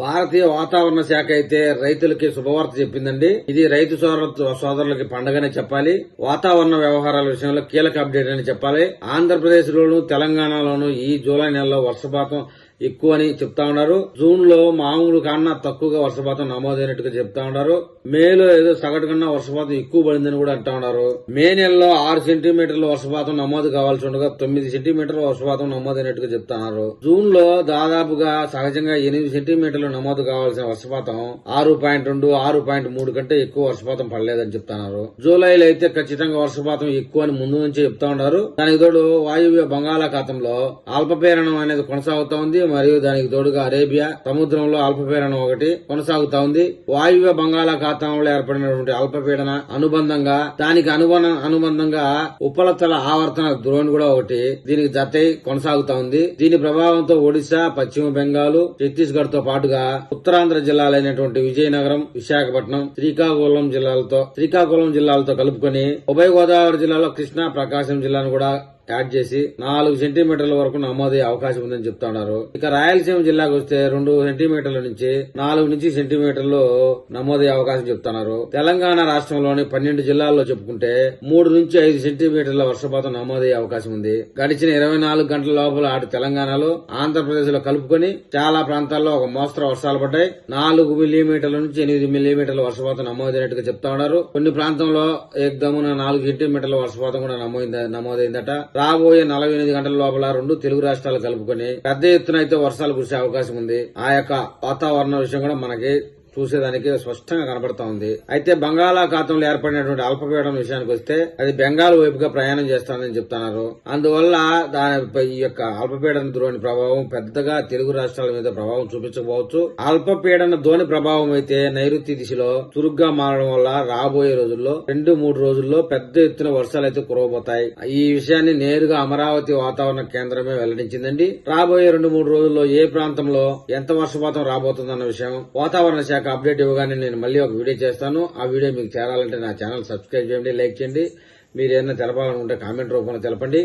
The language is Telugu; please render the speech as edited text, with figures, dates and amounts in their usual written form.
భారతీయ వాతావరణ శాఖ అయితే రైతులకి శుభవార్త చెప్పిందండి. ఇది రైతు సోదరులకి పండగనే చెప్పాలి. వాతావరణ వ్యవహారాల విషయంలో కీలక అప్డేట్ అని చెప్పాలి. ఆంధ్రప్రదేశ్ లోను తెలంగాణలోను ఈ జూలై నెలలో వర్షపాతం ఎక్కువని చెప్తా ఉన్నారు. జూన్ లో మామూలు కన్నా తక్కువగా వర్షపాతం నమోదైనట్టుగా చెప్తా ఉన్నారు. మేలో ఏదో సగటు కన్నా వర్షపాతం ఎక్కువ పడిందని కూడా అంటా ఉన్నారు. మే నెలలో 6 సెంటీమీటర్ల వర్షపాతం నమోదు కావాల్సి ఉండగా 9 సెంటీమీటర్ల వర్షపాతం నమోదైనట్టుగా చెప్తున్నారు. జూన్ లో దాదాపుగా సహజంగా 8 సెంటీమీటర్లు నమోదు కావాల్సిన వర్షపాతం 6.2, 6.3 కంటే ఎక్కువ వర్షపాతం పడలేదని చెప్తున్నారు. జూలైలో అయితే ఖచ్చితంగా వర్షపాతం ఎక్కువ అని ముందు నుంచి చెప్తా ఉన్నారు. దానికి తోడు వాయువ్య బంగాళాఖాతంలో అల్పపీడనం అనేది కొనసాగుతా ఉంది. మరియు దానికి తోడుగా అరేబియా సముద్రంలో అల్పపీడనం ఒకటి కొనసాగుతా ఉంది. వాయువ్య బంగాళాఖాతంలో ఏర్పడినటువంటి అల్పపీడన అనుబంధంగా దానికి అనుబంధంగా ఉపరితల ఆవర్తన ద్రోణి కూడా ఒకటి దీనికి జతై కొనసాగుతా ఉంది. దీని ప్రభావంతో ఒడిశా, పశ్చిమ బెంగాల్, ఛత్తీస్గఢ్ తో పాటుగా ఉత్తరాంధ్ర జిల్లాలైనటువంటి విజయనగరం, విశాఖపట్నం, శ్రీకాకుళం జిల్లాలతో కలుపుకొని ఉభయ గోదావరి జిల్లాలో కృష్ణా, ప్రకాశం జిల్లాను కూడా యాడ్ చేసి 4 సెంటీమీటర్ల వరకు నమోదయ్యే అవకాశం ఉందని చెప్తున్నారు. ఇక రాయలసీమ జిల్లాకు వస్తే 2 సెంటీమీటర్ల నుంచి 4 సెంటీమీటర్లు నమోదయ్యే అవకాశం చెప్తున్నారు. తెలంగాణ రాష్ట్రంలోని 12 జిల్లాల్లో చెప్పుకుంటే 3 నుంచి 5 సెంటీమీటర్ల వర్షపాతం నమోదయ్యే అవకాశం ఉంది. గడిచిన 24 గంటల లోపల అటు తెలంగాణలో, ఆంధ్రప్రదేశ్ లో కలుపుకొని చాలా ప్రాంతాల్లో ఒక మోస్తరు వర్షాలు పడ్డాయి. 4 మిల్లీమీటర్ల నుంచి 8 మిల్లీమీటర్ల వర్షపాతం నమోదైనట్టుగా చెప్తా ఉన్నారు. కొన్ని ప్రాంతంలో ఏకదమున 4 సెంటీమీటర్ల వర్షపాతం కూడా నమోదైందట. రాబోయే 48 గంటల లోపల 2 తెలుగు రాష్ట్రాలు కలుపుకొని పెద్ద ఎత్తున అయితే వర్షాలు కురిసే అవకాశం ఉంది. ఆ యొక్క వాతావరణ విషయం కూడా మనకి చూసేదానికి స్పష్టంగా కనబడతా ఉంది. అయితే బంగాళాఖాతంలో ఏర్పడినటువంటి అల్పపీడనం విషయానికి వస్తే అది బెంగాల్ వైపుగా ప్రయాణం చేస్తానని చెప్తున్నారు. అందువల్ల దానిపై ఈ యొక్క అల్పపీడన ద్రోణి ప్రభావం పెద్దగా తెలుగు రాష్ట్రాల మీద ప్రభావం చూపించకపోవచ్చు. అల్పపీడన ద్రోణి ప్రభావం అయితే నైరుతి దిశలో చురుగ్గా మారడం వల్ల రాబోయే రోజుల్లో 2-3 రోజుల్లో పెద్ద ఎత్తున వర్షాలు అయితే కురవబోతాయి. ఈ విషయాన్ని నేరుగా అమరావతి వాతావరణ కేంద్రమే వెల్లడించిందండి. రాబోయే 2-3 రోజుల్లో ఏ ప్రాంతంలో ఎంత వర్షపాతం రాబోతుందన్న విషయం వాతావరణ శాఖ అప్డేట్ ఇవ్వగానే నేను మళ్ళీ ఒక వీడియో చేస్తాను. ఆ వీడియో మీకు చేరాలంటే నా ఛానల్ సబ్స్క్రైబ్ చేయండి, లైక్ చేయండి. మీరు ఏదైనా తెలపాలనుకుంటే కామెంట్ రూపంలో తెలపండి.